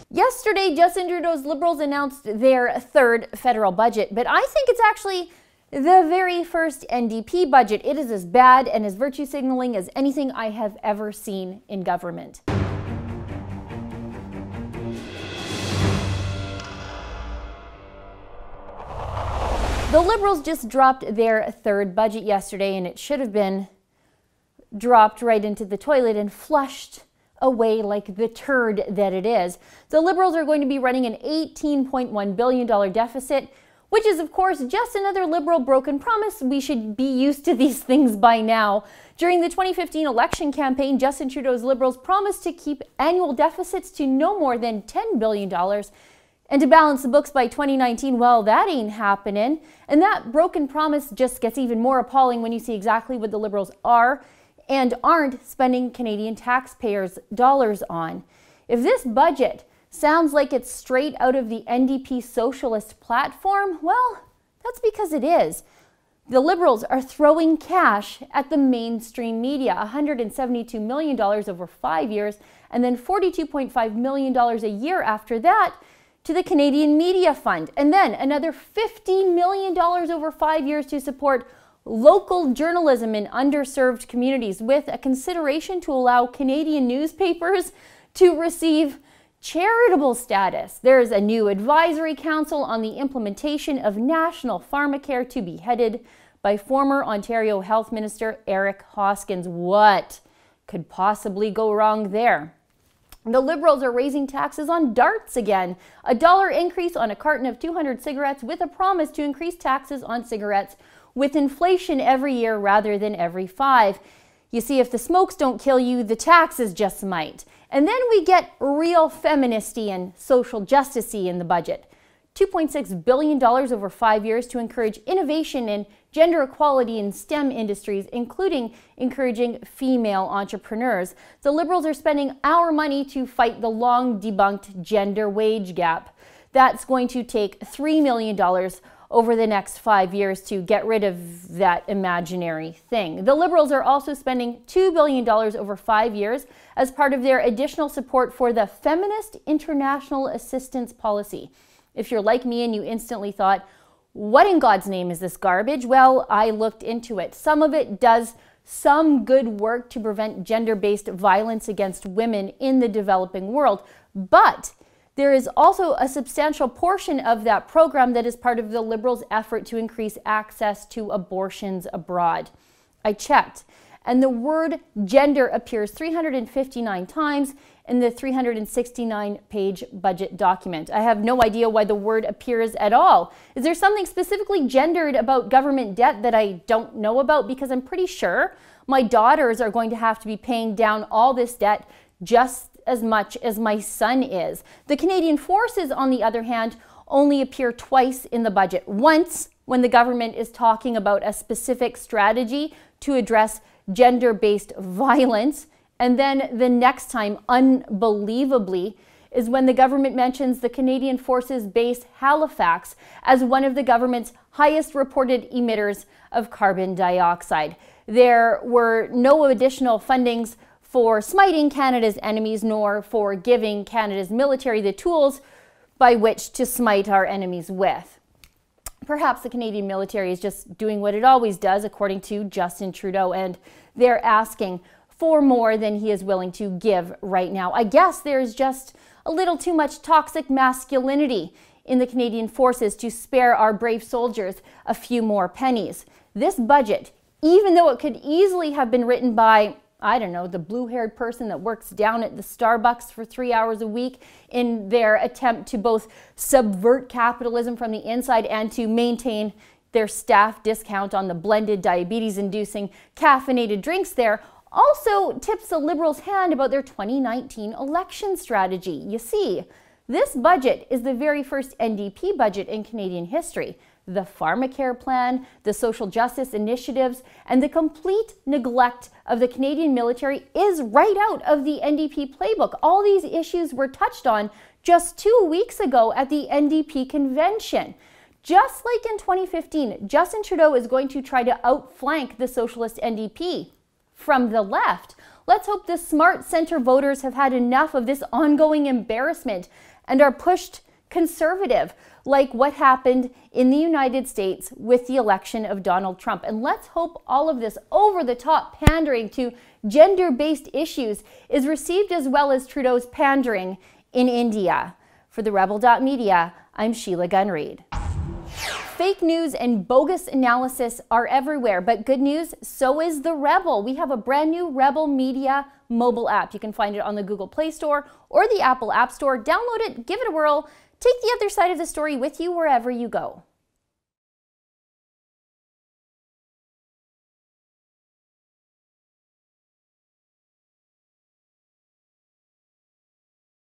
Yesterday, Justin Trudeau's Liberals announced their third federal budget, but I think it's actually the very first NDP budget. It is as bad and as virtue signaling as anything I have ever seen in government. The Liberals just dropped their third budget yesterday, and it should have been dropped right into the toilet and flushed away like the turd that it is. The Liberals are going to be running an $18.1 billion deficit, which is, of course, just another Liberal broken promise. We should be used to these things by now. During the 2015 election campaign, Justin Trudeau's Liberals promised to keep annual deficits to no more than $10 billion. And to balance the books by 2019, well, that ain't happening. And that broken promise just gets even more appalling when you see exactly what the Liberals are and aren't spending Canadian taxpayers' dollars on. If this budget sounds like it's straight out of the NDP socialist platform, well, that's because it is. The Liberals are throwing cash at the mainstream media, $172 million over 5 years, and then $42.5 million a year after that to the Canadian Media Fund, and then another $50 million over 5 years to support local journalism in underserved communities, with a consideration to allow Canadian newspapers to receive charitable status. There's a new advisory council on the implementation of national pharmacare to be headed by former Ontario Health Minister Eric Hoskins. What could possibly go wrong there? The Liberals are raising taxes on darts again. A $1 increase on a carton of 200 cigarettes, with a promise to increase taxes on cigarettes with inflation every year rather than every 5. You see, if the smokes don't kill you, the taxes just might. And then we get real feministy and social justicey in the budget. $2.6 billion over 5 years to encourage innovation in gender equality in STEM industries, including encouraging female entrepreneurs. The Liberals are spending our money to fight the long-debunked gender wage gap. That's going to take $3 million over the next 5 years to get rid of that imaginary thing. The Liberals are also spending $2 billion over 5 years as part of their additional support for the Feminist International Assistance Policy. If you're like me and you instantly thought, what in God's name is this garbage? Well, I looked into it. Some of it does some good work to prevent gender-based violence against women in the developing world, but there is also a substantial portion of that program that is part of the Liberals' effort to increase access to abortions abroad. I checked, and the word gender appears 359 times in the 369-page budget document. I have no idea why the word appears at all. Is there something specifically gendered about government debt that I don't know about? Because I'm pretty sure my daughters are going to have to be paying down all this debt just as much as my son is. The Canadian Forces, on the other hand, only appear twice in the budget. Once when the government is talking about a specific strategy to address gender-based violence, and then the next time, unbelievably, is when the government mentions the Canadian Forces base Halifax as one of the government's highest reported emitters of carbon dioxide. There were no additional fundings for smiting Canada's enemies, nor for giving Canada's military the tools by which to smite our enemies with. Perhaps the Canadian military is just doing what it always does, according to Justin Trudeau, and they're asking for more than he is willing to give right now. I guess there's just a little too much toxic masculinity in the Canadian Forces to spare our brave soldiers a few more pennies. This budget, even though it could easily have been written by, I don't know, the blue-haired person that works down at the Starbucks for 3 hours a week in their attempt to both subvert capitalism from the inside and to maintain their staff discount on the blended diabetes-inducing caffeinated drinks there, also tips the Liberals' hand about their 2019 election strategy. You see, this budget is the very first NDP budget in Canadian history. The pharmacare plan, the social justice initiatives, and the complete neglect of the Canadian military is right out of the NDP playbook. All these issues were touched on just 2 weeks ago at the NDP convention. Just like in 2015, Justin Trudeau is going to try to outflank the socialist NDP from the left. Let's hope the smart centre voters have had enough of this ongoing embarrassment and are pushed conservative, like what happened in the United States with the election of Donald Trump. And let's hope all of this over-the-top pandering to gender-based issues is received as well as Trudeau's pandering in India. For the Rebel.media, I'm Sheila Gunn Reid. Fake news and bogus analysis are everywhere, but good news, so is the Rebel. We have a brand new Rebel Media mobile app. You can find it on the Google Play Store or the Apple App Store. Download it, give it a whirl, take the other side of the story with you wherever you go.